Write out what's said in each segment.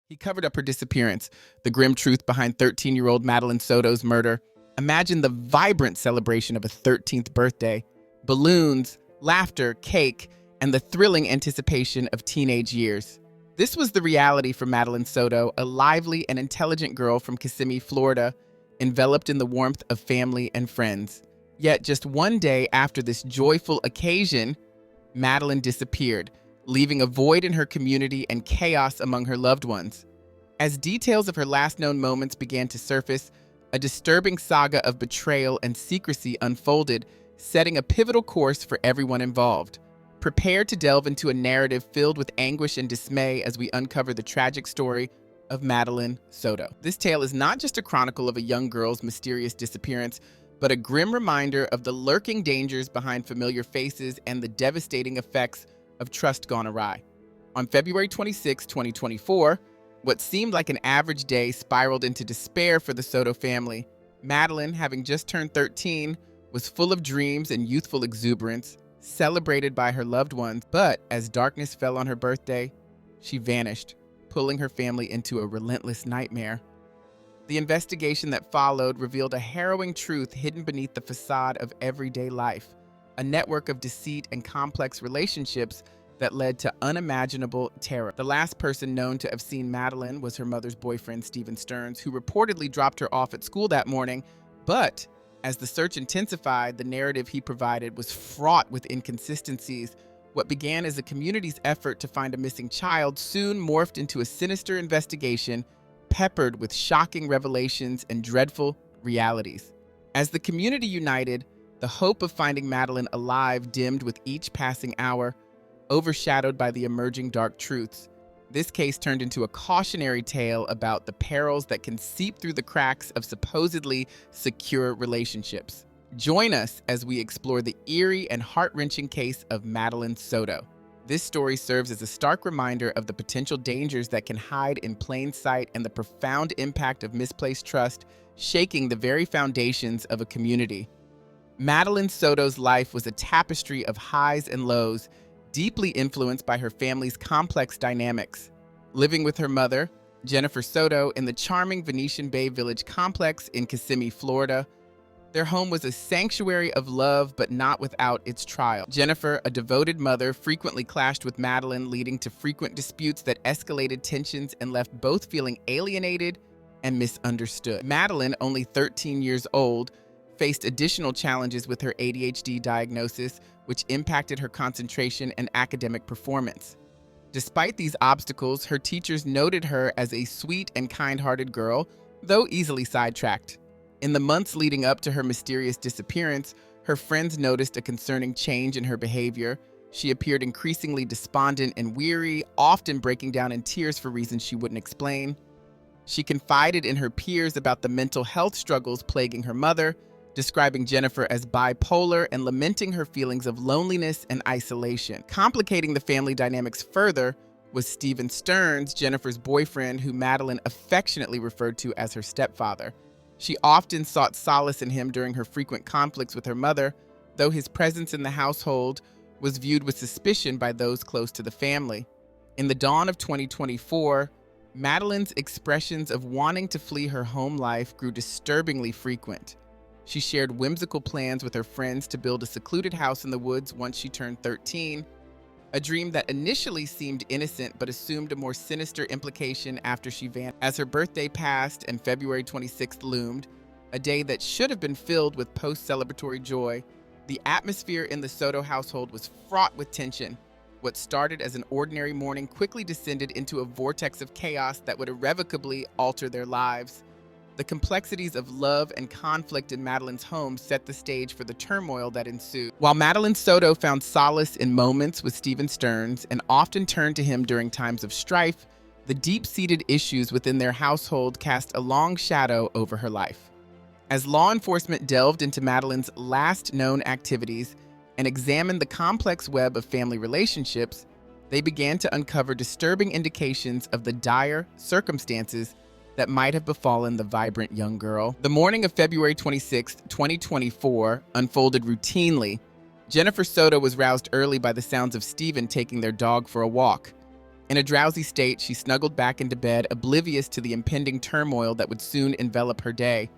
He covered up her disappearance, the grim truth behind 13-year-old Madeline Soto's murder. Imagine the vibrant celebration of a 13th birthday, balloons, laughter, cake, and the thrilling anticipation of teenage years. This was the reality for Madeline Soto, a lively and intelligent girl from Kissimmee, Florida, enveloped in the warmth of family and friends. Yet just one day after this joyful occasion, Madeline disappeared, leaving a void in her community and chaos among her loved ones. As details of her last known moments began to surface, a disturbing saga of betrayal and secrecy unfolded, setting a pivotal course for everyone involved. Prepare to delve into a narrative filled with anguish and dismay as we uncover the tragic story of Madeline Soto. This tale is not just a chronicle of a young girl's mysterious disappearance, but a grim reminder of the lurking dangers behind familiar faces and the devastating effects of trust gone awry. On February 26, 2024, what seemed like an average day spiraled into despair for the Soto family. Madeline, having just turned 13, was full of dreams and youthful exuberance, celebrated by her loved ones. But as darkness fell on her birthday, she vanished, pulling her family into a relentless nightmare. The investigation that followed revealed a harrowing truth hidden beneath the facade of everyday life, a network of deceit and complex relationships that led to unimaginable terror. The last person known to have seen Madeline was her mother's boyfriend, Stephen Stearns, who reportedly dropped her off at school that morning. But as the search intensified, the narrative he provided was fraught with inconsistencies. What began as a community's effort to find a missing child soon morphed into a sinister investigation peppered with shocking revelations and dreadful realities. As the community united, the hope of finding Madeline alive dimmed with each passing hour, overshadowed by the emerging dark truths. This case turned into a cautionary tale about the perils that can seep through the cracks of supposedly secure relationships. Join us as we explore the eerie and heart-wrenching case of Madeline Soto. This story serves as a stark reminder of the potential dangers that can hide in plain sight and the profound impact of misplaced trust, shaking the very foundations of a community. Madeline Soto's life was a tapestry of highs and lows, deeply influenced by her family's complex dynamics. Living with her mother, Jennifer Soto, in the charming Venetian Bay Village complex in Kissimmee, Florida, their home was a sanctuary of love, but not without its trial. Jennifer, a devoted mother, frequently clashed with Madeline, leading to frequent disputes that escalated tensions and left both feeling alienated and misunderstood. Madeline, only 13 years old, faced additional challenges with her ADHD diagnosis, which impacted her concentration and academic performance. Despite these obstacles, her teachers noted her as a sweet and kind-hearted girl, though easily sidetracked. In the months leading up to her mysterious disappearance, her friends noticed a concerning change in her behavior. She appeared increasingly despondent and weary, often breaking down in tears for reasons she wouldn't explain. She confided in her peers about the mental health struggles plaguing her mother, describing Jennifer as bipolar and lamenting her feelings of loneliness and isolation. Complicating the family dynamics further was Stephen Stearns, Jennifer's boyfriend, who Madeline affectionately referred to as her stepfather. She often sought solace in him during her frequent conflicts with her mother, though his presence in the household was viewed with suspicion by those close to the family. In the dawn of 2024, Madeline's expressions of wanting to flee her home life grew disturbingly frequent. She shared whimsical plans with her friends to build a secluded house in the woods once she turned 13, a dream that initially seemed innocent but assumed a more sinister implication after she vanished. As her birthday passed and February 26th loomed, a day that should have been filled with post-celebratory joy, the atmosphere in the Soto household was fraught with tension. What started as an ordinary morning quickly descended into a vortex of chaos that would irrevocably alter their lives. The complexities of love and conflict in Madeline's home set the stage for the turmoil that ensued. While Madeline Soto found solace in moments with Stephen Stearns and often turned to him during times of strife, the deep-seated issues within their household cast a long shadow over her life. As law enforcement delved into Madeline's last known activities and examined the complex web of family relationships, they began to uncover disturbing indications of the dire circumstances that might have befallen the vibrant young girl. The morning of February 26, 2024, unfolded routinely. Jennifer Soto was roused early by the sounds of Stephen taking their dog for a walk. In a drowsy state, she snuggled back into bed, oblivious to the impending turmoil that would soon envelop her day.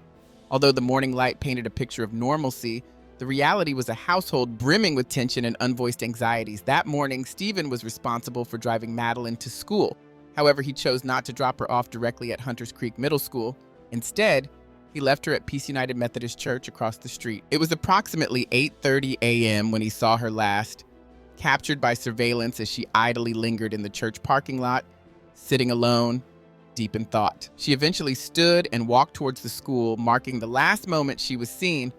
Although the morning light painted a picture of normalcy, the reality was a household brimming with tension and unvoiced anxieties. That morning, Stephen was responsible for driving Madeline to school. However, he chose not to drop her off directly at Hunters Creek Middle School. Instead, he left her at Peace United Methodist Church across the street. It was approximately 8:30 a.m. when he saw her last, captured by surveillance as she idly lingered in the church parking lot, sitting alone, deep in thought. She eventually stood and walked towards the school, marking the last moment she was seen.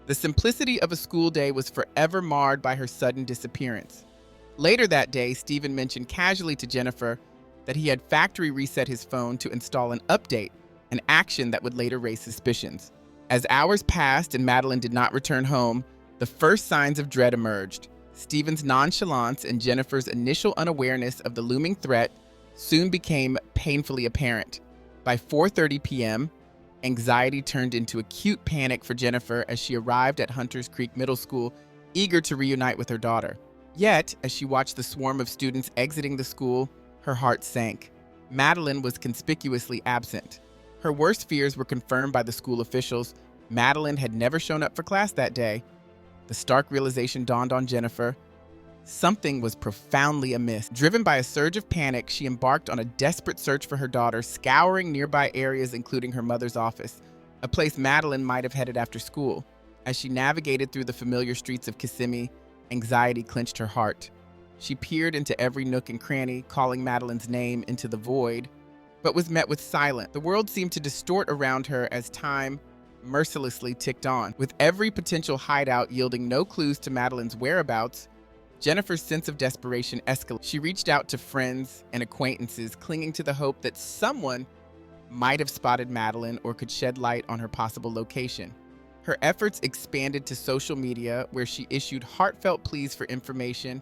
The simplicity of a school day was forever marred by her sudden disappearance. Later that day, Stephen mentioned casually to Jennifer that he had factory reset his phone to install an update, an action that would later raise suspicions. As hours passed and Madeline did not return home, the first signs of dread emerged. Stephen's nonchalance and Jennifer's initial unawareness of the looming threat soon became painfully apparent. By 4:30 p.m., anxiety turned into acute panic for Jennifer as she arrived at Hunters Creek Middle School, eager to reunite with her daughter. Yet, as she watched the swarm of students exiting the school, her heart sank. Madeline was conspicuously absent. Her worst fears were confirmed by the school officials. Madeline had never shown up for class that day. The stark realization dawned on Jennifer. Something was profoundly amiss. Driven by a surge of panic, she embarked on a desperate search for her daughter, scouring nearby areas including her mother's office, a place Madeline might have headed after school. As she navigated through the familiar streets of Kissimmee, anxiety clenched her heart. She peered into every nook and cranny, calling Madeline's name into the void, but was met with silence. The world seemed to distort around her as time mercilessly ticked on. With every potential hideout yielding no clues to Madeline's whereabouts, Jennifer's sense of desperation escalated. She reached out to friends and acquaintances, clinging to the hope that someone might have spotted Madeline or could shed light on her possible location. Her efforts expanded to social media, where she issued heartfelt pleas for information,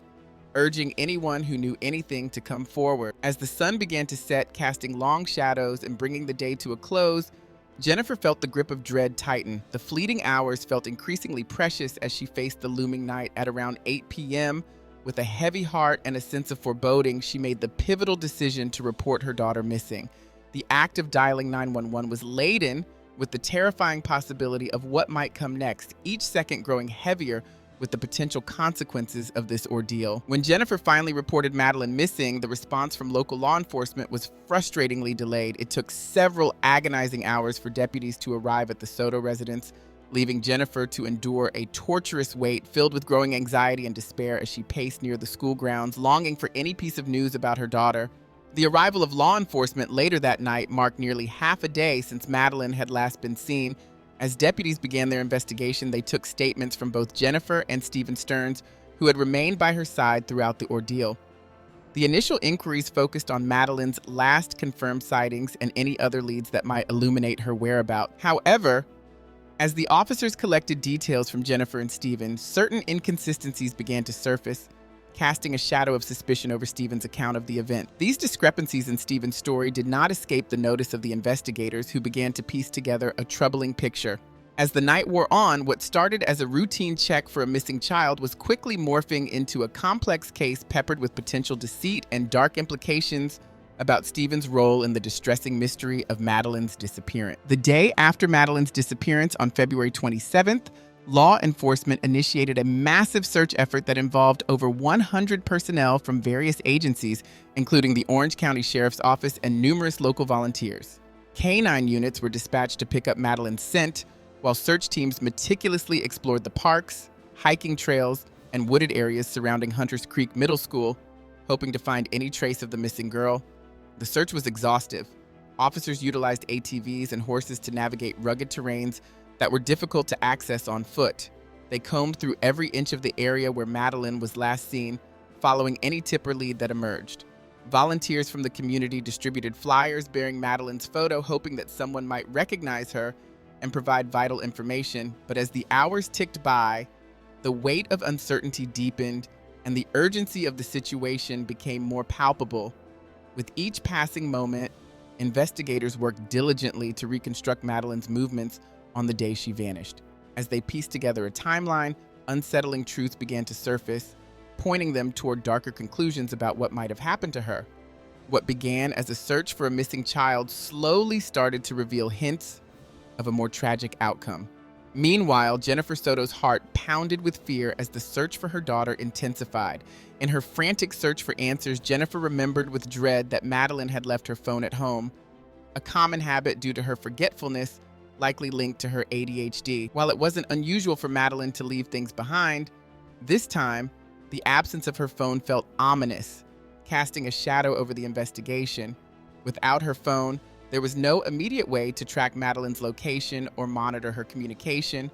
urging anyone who knew anything to come forward. As the sun began to set, casting long shadows and bringing the day to a close, Jennifer felt the grip of dread tighten. The fleeting hours felt increasingly precious as she faced the looming night. At around 8 p.m., with a heavy heart and a sense of foreboding, she made the pivotal decision to report her daughter missing. The act of dialing 911 was laden with the terrifying possibility of what might come next, each second growing heavier with the potential consequences of this ordeal. When Jennifer finally reported Madeline missing, the response from local law enforcement was frustratingly delayed. It took several agonizing hours for deputies to arrive at the Soto residence, leaving Jennifer to endure a torturous wait filled with growing anxiety and despair as she paced near the school grounds, longing for any piece of news about her daughter. The arrival of law enforcement later that night marked nearly half a day since Madeline had last been seen. As deputies began their investigation, they took statements from both Jennifer and Stephen Stearns, who had remained by her side throughout the ordeal. The initial inquiries focused on Madeline's last confirmed sightings and any other leads that might illuminate her whereabouts. However, as the officers collected details from Jennifer and Stephen, certain inconsistencies began to surface, casting a shadow of suspicion over Stephen's account of the event. These discrepancies in Stephen's story did not escape the notice of the investigators, who began to piece together a troubling picture. As the night wore on, what started as a routine check for a missing child was quickly morphing into a complex case peppered with potential deceit and dark implications about Stephen's role in the distressing mystery of Madeline's disappearance. The day after Madeline's disappearance, on February 27th, law enforcement initiated a massive search effort that involved over 100 personnel from various agencies, including the Orange County Sheriff's Office and numerous local volunteers. Canine units were dispatched to pick up Madeline's scent, while search teams meticulously explored the parks, hiking trails, and wooded areas surrounding Hunters Creek Middle School, hoping to find any trace of the missing girl. The search was exhaustive. Officers utilized ATVs and horses to navigate rugged terrains that were difficult to access on foot. They combed through every inch of the area where Madeline was last seen, following any tip or lead that emerged. Volunteers from the community distributed flyers bearing Madeline's photo, hoping that someone might recognize her and provide vital information. But as the hours ticked by, the weight of uncertainty deepened and the urgency of the situation became more palpable. With each passing moment, investigators worked diligently to reconstruct Madeline's movements on the day she vanished. As they pieced together a timeline, unsettling truths began to surface, pointing them toward darker conclusions about what might have happened to her. What began as a search for a missing child slowly started to reveal hints of a more tragic outcome. Meanwhile, Jennifer Soto's heart pounded with fear as the search for her daughter intensified. In her frantic search for answers, Jennifer remembered with dread that Madeline had left her phone at home, a common habit due to her forgetfulness, likely linked to her ADHD. While it wasn't unusual for Madeline to leave things behind, this time, the absence of her phone felt ominous, casting a shadow over the investigation. Without her phone, there was no immediate way to track Madeline's location or monitor her communication,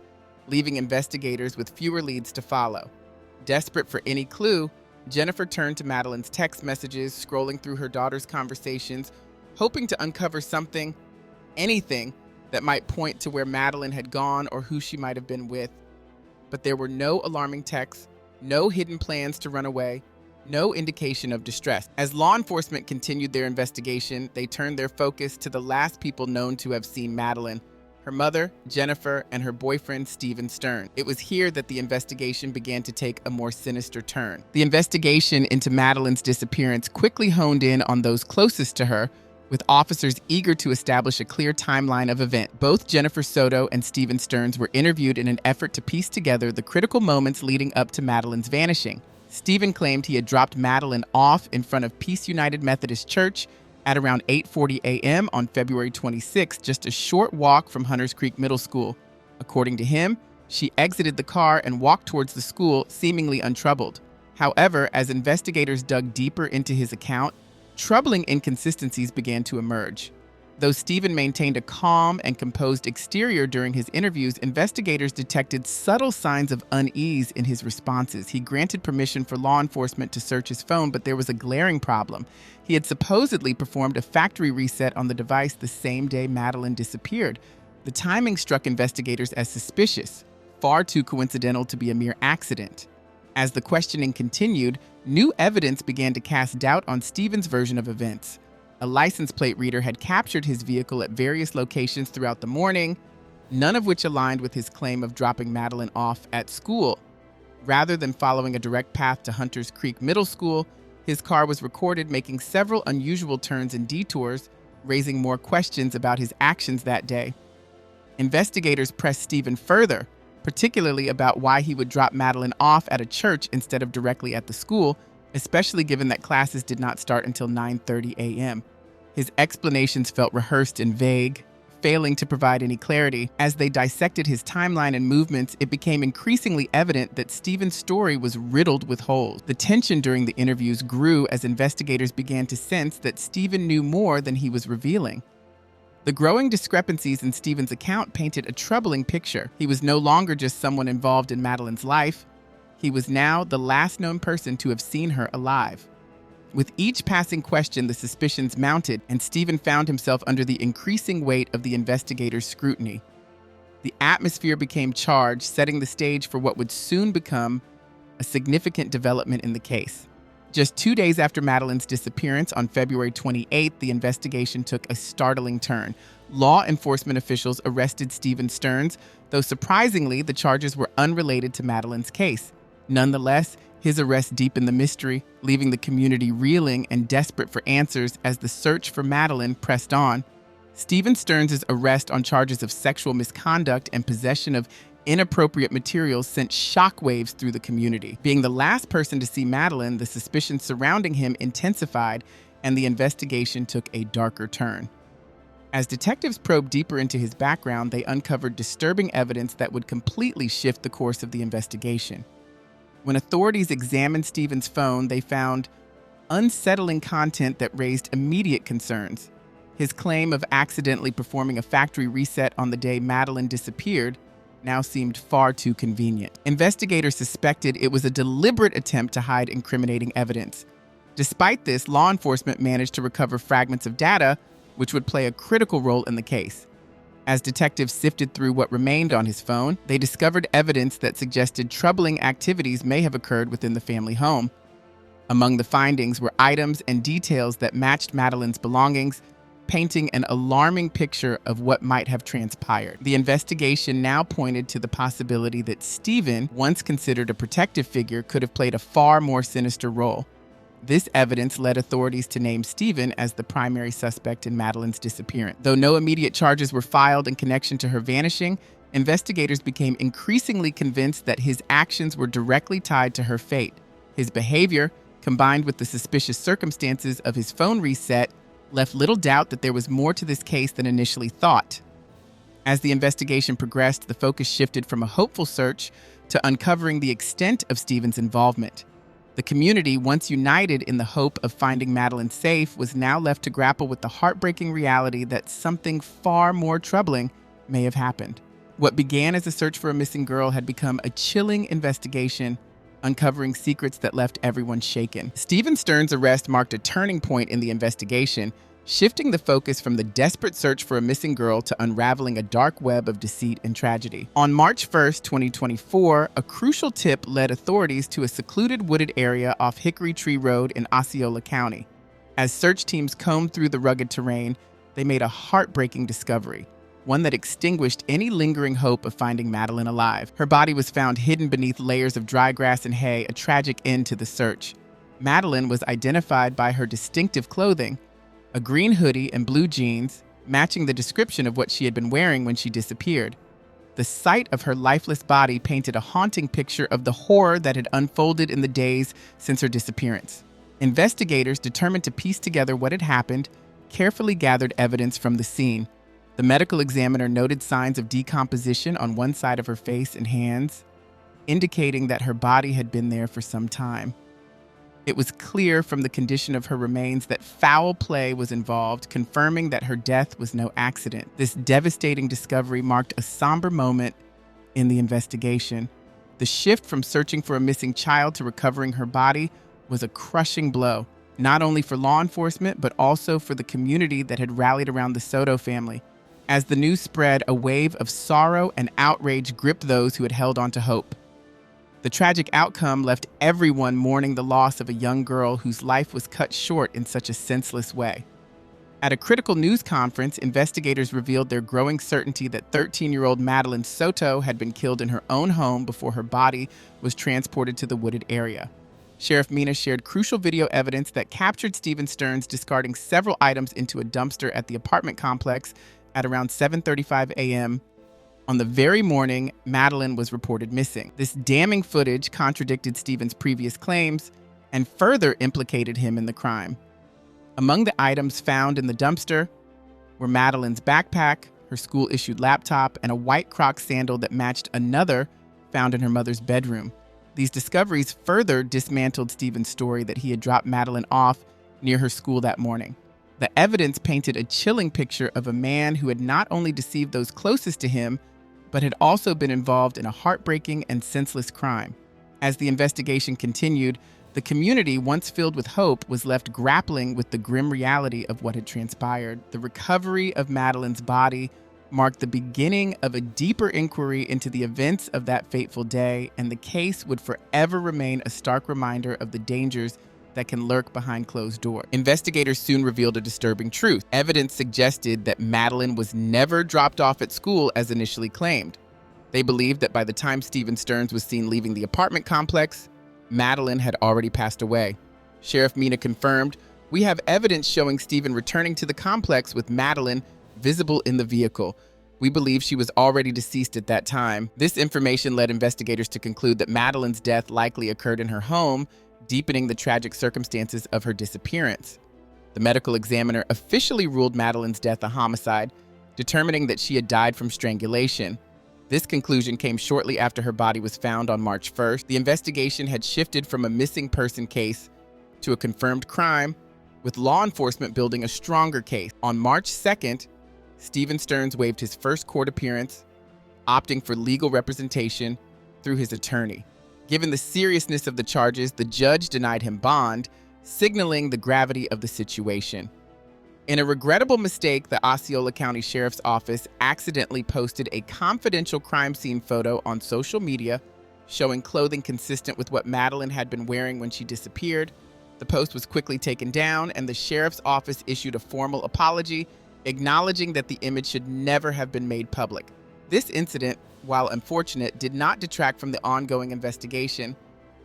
leaving investigators with fewer leads to follow. Desperate for any clue, Jennifer turned to Madeline's text messages, scrolling through her daughter's conversations, hoping to uncover something, anything, that might point to where Madeline had gone or who she might have been with. But there were no alarming texts, no hidden plans to run away, no indication of distress. As law enforcement continued their investigation, they turned their focus to the last people known to have seen Madeline: her mother, Jennifer, and her boyfriend, Stephen Stern. It was here that the investigation began to take a more sinister turn. The investigation into Madeline's disappearance quickly honed in on those closest to her, with officers eager to establish a clear timeline of events. Both Jennifer Soto and Stephen Stearns were interviewed in an effort to piece together the critical moments leading up to Madeline's vanishing. Stephen claimed he had dropped Madeline off in front of Peace United Methodist Church at around 8:40 a.m. on February 26, just a short walk from Hunters Creek Middle School. According to him, she exited the car and walked towards the school, seemingly untroubled. However, as investigators dug deeper into his account, troubling inconsistencies began to emerge. Though Stephen maintained a calm and composed exterior during his interviews, investigators detected subtle signs of unease in his responses. He granted permission for law enforcement to search his phone, but there was a glaring problem. He had supposedly performed a factory reset on the device the same day Madeline disappeared. The timing struck investigators as suspicious, far too coincidental to be a mere accident. As the questioning continued, new evidence began to cast doubt on Stephen's version of events. A license plate reader had captured his vehicle at various locations throughout the morning, none of which aligned with his claim of dropping Madeline off at school. Rather than following a direct path to Hunters Creek Middle School, his car was recorded making several unusual turns and detours, raising more questions about his actions that day. Investigators pressed Stephen further, particularly about why he would drop Madeline off at a church instead of directly at the school, especially given that classes did not start until 9:30 a.m. His explanations felt rehearsed and vague, failing to provide any clarity. As they dissected his timeline and movements, it became increasingly evident that Stephen's story was riddled with holes. The tension during the interviews grew as investigators began to sense that Stephen knew more than he was revealing. The growing discrepancies in Stephen's account painted a troubling picture. He was no longer just someone involved in Madeline's life. He was now the last known person to have seen her alive. With each passing question, the suspicions mounted, and Stephen found himself under the increasing weight of the investigators' scrutiny. The atmosphere became charged, setting the stage for what would soon become a significant development in the case. Just 2 days after Madeline's disappearance, on February 28th, the investigation took a startling turn. Law enforcement officials arrested Stephen Stearns, though surprisingly, the charges were unrelated to Madeline's case. Nonetheless, his arrest deepened the mystery, leaving the community reeling and desperate for answers as the search for Madeline pressed on. Stephen Stearns' arrest on charges of sexual misconduct and possession of inappropriate materials sent shockwaves through the community. Being the last person to see Madeline, the suspicions surrounding him intensified, and the investigation took a darker turn. As detectives probed deeper into his background, they uncovered disturbing evidence that would completely shift the course of the investigation. When authorities examined Stephen's phone, they found unsettling content that raised immediate concerns. His claim of accidentally performing a factory reset on the day Madeline disappeared now seemed far too convenient. Investigators suspected it was a deliberate attempt to hide incriminating evidence. Despite this, law enforcement managed to recover fragments of data, which would play a critical role in the case. As detectives sifted through what remained on his phone, they discovered evidence that suggested troubling activities may have occurred within the family home. Among the findings were items and details that matched Madeline's belongings, painting an alarming picture of what might have transpired. The investigation now pointed to the possibility that Stephen, once considered a protective figure, could have played a far more sinister role. This evidence led authorities to name Stephen as the primary suspect in Madeline's disappearance. Though no immediate charges were filed in connection to her vanishing, investigators became increasingly convinced that his actions were directly tied to her fate. His behavior, combined with the suspicious circumstances of his phone reset, left little doubt that there was more to this case than initially thought. As the investigation progressed, the focus shifted from a hopeful search to uncovering the extent of Stephen's involvement. The community, once united in the hope of finding Madeline safe, was now left to grapple with the heartbreaking reality that something far more troubling may have happened. What began as a search for a missing girl had become a chilling investigation, uncovering secrets that left everyone shaken. Stephen Stern's arrest marked a turning point in the investigation, shifting the focus from the desperate search for a missing girl to unraveling a dark web of deceit and tragedy. On March 1st, 2024, a crucial tip led authorities to a secluded wooded area off Hickory Tree Road in Osceola County. As search teams combed through the rugged terrain, they made a heartbreaking discovery, one that extinguished any lingering hope of finding Madeline alive. Her body was found hidden beneath layers of dry grass and hay, a tragic end to the search. Madeline was identified by her distinctive clothing, a green hoodie and blue jeans, matching the description of what she had been wearing when she disappeared. The sight of her lifeless body painted a haunting picture of the horror that had unfolded in the days since her disappearance. Investigators, determined to piece together what had happened, carefully gathered evidence from the scene. The medical examiner noted signs of decomposition on one side of her face and hands, indicating that her body had been there for some time. It was clear from the condition of her remains that foul play was involved, confirming that her death was no accident. This devastating discovery marked a somber moment in the investigation. The shift from searching for a missing child to recovering her body was a crushing blow, not only for law enforcement, but also for the community that had rallied around the Soto family. As the news spread, a wave of sorrow and outrage gripped those who had held on to hope. The tragic outcome left everyone mourning the loss of a young girl whose life was cut short in such a senseless way. At a critical news conference, investigators revealed their growing certainty that 13-year-old Madeline Soto had been killed in her own home before her body was transported to the wooded area. Sheriff Mina shared crucial video evidence that captured Stephen Stearns discarding several items into a dumpster at the apartment complex at around 7:35 a.m. on the very morning Madeline was reported missing. This damning footage contradicted Stephen's previous claims and further implicated him in the crime. Among the items found in the dumpster were Madeline's backpack, her school-issued laptop, and a white Crocs sandal that matched another found in her mother's bedroom. These discoveries further dismantled Stephen's story that he had dropped Madeline off near her school that morning. The evidence painted a chilling picture of a man who had not only deceived those closest to him, but had also been involved in a heartbreaking and senseless crime. As the investigation continued, the community, once filled with hope, was left grappling with the grim reality of what had transpired. The recovery of Madeline's body marked the beginning of a deeper inquiry into the events of that fateful day, and the case would forever remain a stark reminder of the dangers that can lurk behind closed doors. Investigators soon revealed a disturbing truth. Evidence suggested that Madeline was never dropped off at school as initially claimed. They believed that by the time Stephen Stearns was seen leaving the apartment complex, Madeline had already passed away. Sheriff Mina confirmed, "We have evidence showing Stephen returning to the complex with Madeline visible in the vehicle. We believe she was already deceased at that time." This information led investigators to conclude that Madeline's death likely occurred in her home, deepening the tragic circumstances of her disappearance. The medical examiner officially ruled Madeline's death a homicide, determining that she had died from strangulation. This conclusion came shortly after her body was found on March 1st. The investigation had shifted from a missing person case to a confirmed crime, with law enforcement building a stronger case. On March 2nd, Stephen Stearns waived his first court appearance, opting for legal representation through his attorney. Given the seriousness of the charges, the judge denied him bond, signaling the gravity of the situation. In a regrettable mistake, the Osceola County Sheriff's Office accidentally posted a confidential crime scene photo on social media showing clothing consistent with what Madeline had been wearing when she disappeared. The post was quickly taken down, and the sheriff's office issued a formal apology, acknowledging that the image should never have been made public. This incident, while unfortunate, did not detract from the ongoing investigation.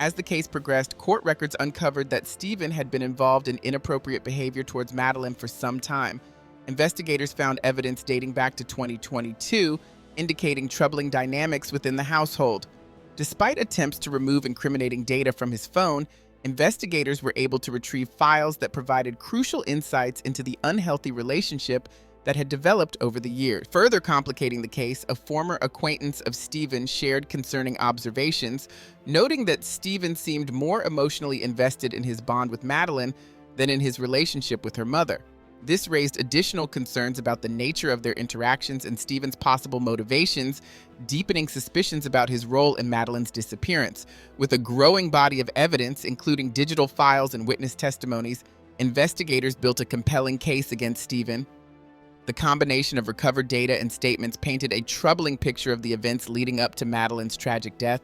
As the case progressed, court records uncovered that Stephen had been involved in inappropriate behavior towards Madeline for some time. Investigators found evidence dating back to 2022, indicating troubling dynamics within the household. Despite attempts to remove incriminating data from his phone, investigators were able to retrieve files that provided crucial insights into the unhealthy relationship that had developed over the years. Further complicating the case, a former acquaintance of Stephen shared concerning observations, noting that Stephen seemed more emotionally invested in his bond with Madeline than in his relationship with her mother. This raised additional concerns about the nature of their interactions and Stephen's possible motivations, deepening suspicions about his role in Madeline's disappearance. With a growing body of evidence, including digital files and witness testimonies, investigators built a compelling case against Stephen. The combination of recovered data and statements painted a troubling picture of the events leading up to Madeline's tragic death,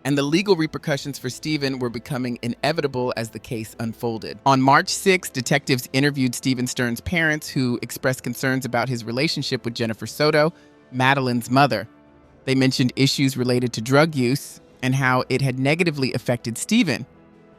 and the legal repercussions for Stephen were becoming inevitable as the case unfolded. On March 6, detectives interviewed Stephen Stern's parents, who expressed concerns about his relationship with Jennifer Soto, Madeline's mother. They mentioned issues related to drug use and how it had negatively affected Stephen.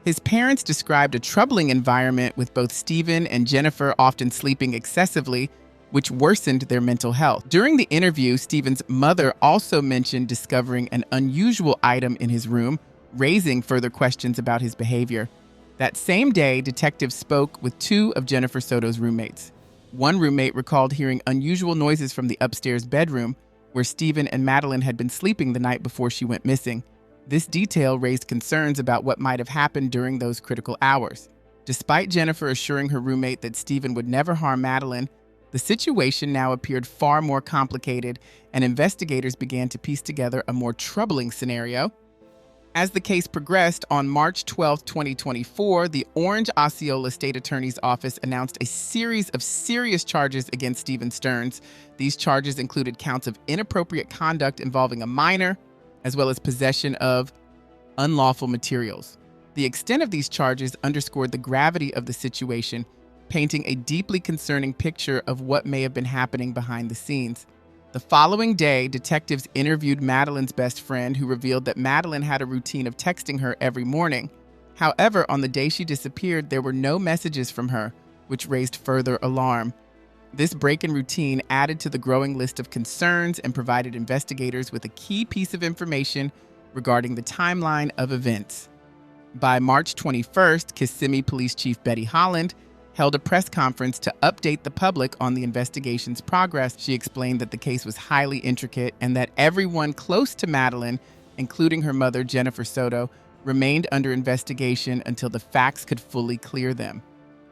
His parents described a troubling environment with both Stephen and Jennifer often sleeping excessively, which worsened their mental health. During the interview, Stephen's mother also mentioned discovering an unusual item in his room, raising further questions about his behavior. That same day, detectives spoke with two of Jennifer Soto's roommates. One roommate recalled hearing unusual noises from the upstairs bedroom, where Stephen and Madeline had been sleeping the night before she went missing. This detail raised concerns about what might have happened during those critical hours. Despite Jennifer assuring her roommate that Stephen would never harm Madeline, the situation now appeared far more complicated, and investigators began to piece together a more troubling scenario. As the case progressed, on March 12, 2024, the Orange Osceola State Attorney's Office announced a series of serious charges against Stephen Stearns. These charges included counts of inappropriate conduct involving a minor, as well as possession of unlawful materials. The extent of these charges underscored the gravity of the situation, painting a deeply concerning picture of what may have been happening behind the scenes. The following day, detectives interviewed Madeline's best friend, who revealed that Madeline had a routine of texting her every morning. However, on the day she disappeared, there were no messages from her, which raised further alarm. This break in routine added to the growing list of concerns and provided investigators with a key piece of information regarding the timeline of events. By March 21st, Kissimmee Police Chief Betty Holland held a press conference to update the public on the investigation's progress. She explained that the case was highly intricate and that everyone close to Madeline, including her mother, Jennifer Soto, remained under investigation until the facts could fully clear them.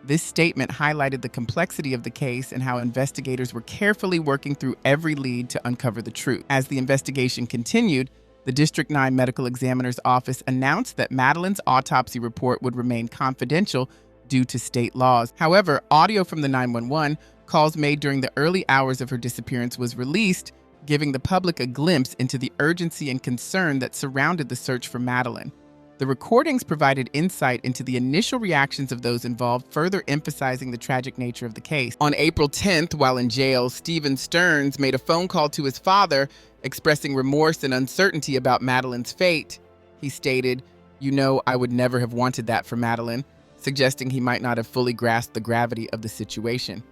This statement highlighted the complexity of the case and how investigators were carefully working through every lead to uncover the truth. As the investigation continued, the District 9 Medical Examiner's Office announced that Madeline's autopsy report would remain confidential due to state laws. However, audio from the 911 calls made during the early hours of her disappearance was released, giving the public a glimpse into the urgency and concern that surrounded the search for Madeline. The recordings provided insight into the initial reactions of those involved, further emphasizing the tragic nature of the case. On April 10th, while in jail, Stephen Stearns made a phone call to his father, expressing remorse and uncertainty about Madeline's fate. He stated, "You know, I would never have wanted that for Madeline," suggesting he might not have fully grasped the gravity of the situation.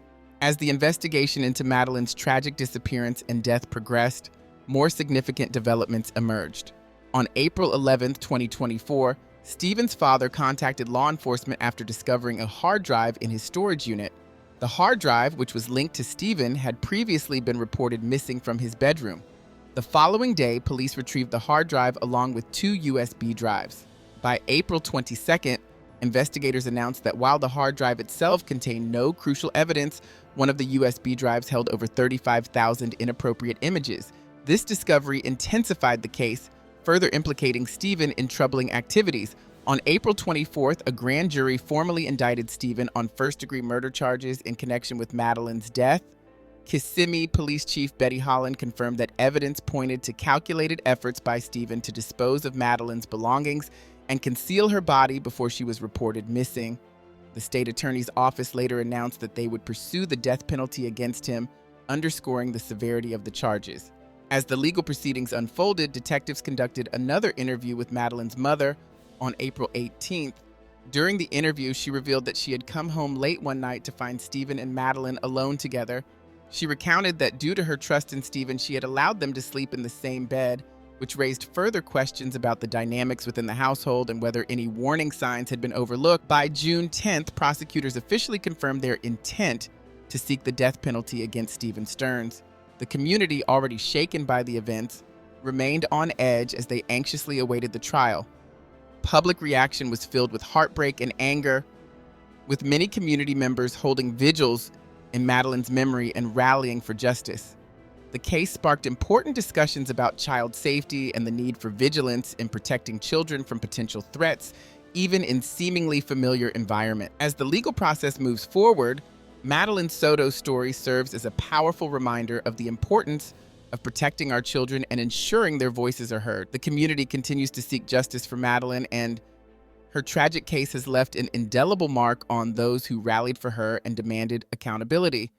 As the investigation into Madeline's tragic disappearance and death progressed, more significant developments emerged. On April 11, 2024, Stephen's father contacted law enforcement after discovering a hard drive in his storage unit. The hard drive, which was linked to Stephen, had previously been reported missing from his bedroom. The following day, police retrieved the hard drive along with 2 USB drives. By April 22nd, investigators announced that while the hard drive itself contained no crucial evidence, one of the USB drives held over 35,000 inappropriate images. This discovery intensified the case, further implicating Stephen in troubling activities. On April 24th, a grand jury formally indicted Stephen on first-degree murder charges in connection with Madeline's death. Kissimmee Police Chief Betty Holland confirmed that evidence pointed to calculated efforts by Stephen to dispose of Madeline's belongings and conceal her body before she was reported missing. The state attorney's office later announced that they would pursue the death penalty against him, underscoring the severity of the charges. As the legal proceedings unfolded, detectives conducted another interview with Madeline's mother on April 18th. During the interview, she revealed that she had come home late one night to find Stephen and Madeline alone together. She recounted that due to her trust in Stephen, she had allowed them to sleep in the same bed, which raised further questions about the dynamics within the household and whether any warning signs had been overlooked. By June 10th, prosecutors officially confirmed their intent to seek the death penalty against Stephen Stearns. The community, already shaken by the events, remained on edge as they anxiously awaited the trial. Public reaction was filled with heartbreak and anger, with many community members holding vigils in Madeline's memory and rallying for justice. The case sparked important discussions about child safety and the need for vigilance in protecting children from potential threats, even in seemingly familiar environments. As the legal process moves forward, Madeline Soto's story serves as a powerful reminder of the importance of protecting our children and ensuring their voices are heard. The community continues to seek justice for Madeline, and her tragic case has left an indelible mark on those who rallied for her and demanded accountability.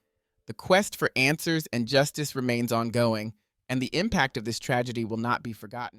The quest for answers and justice remains ongoing, and the impact of this tragedy will not be forgotten.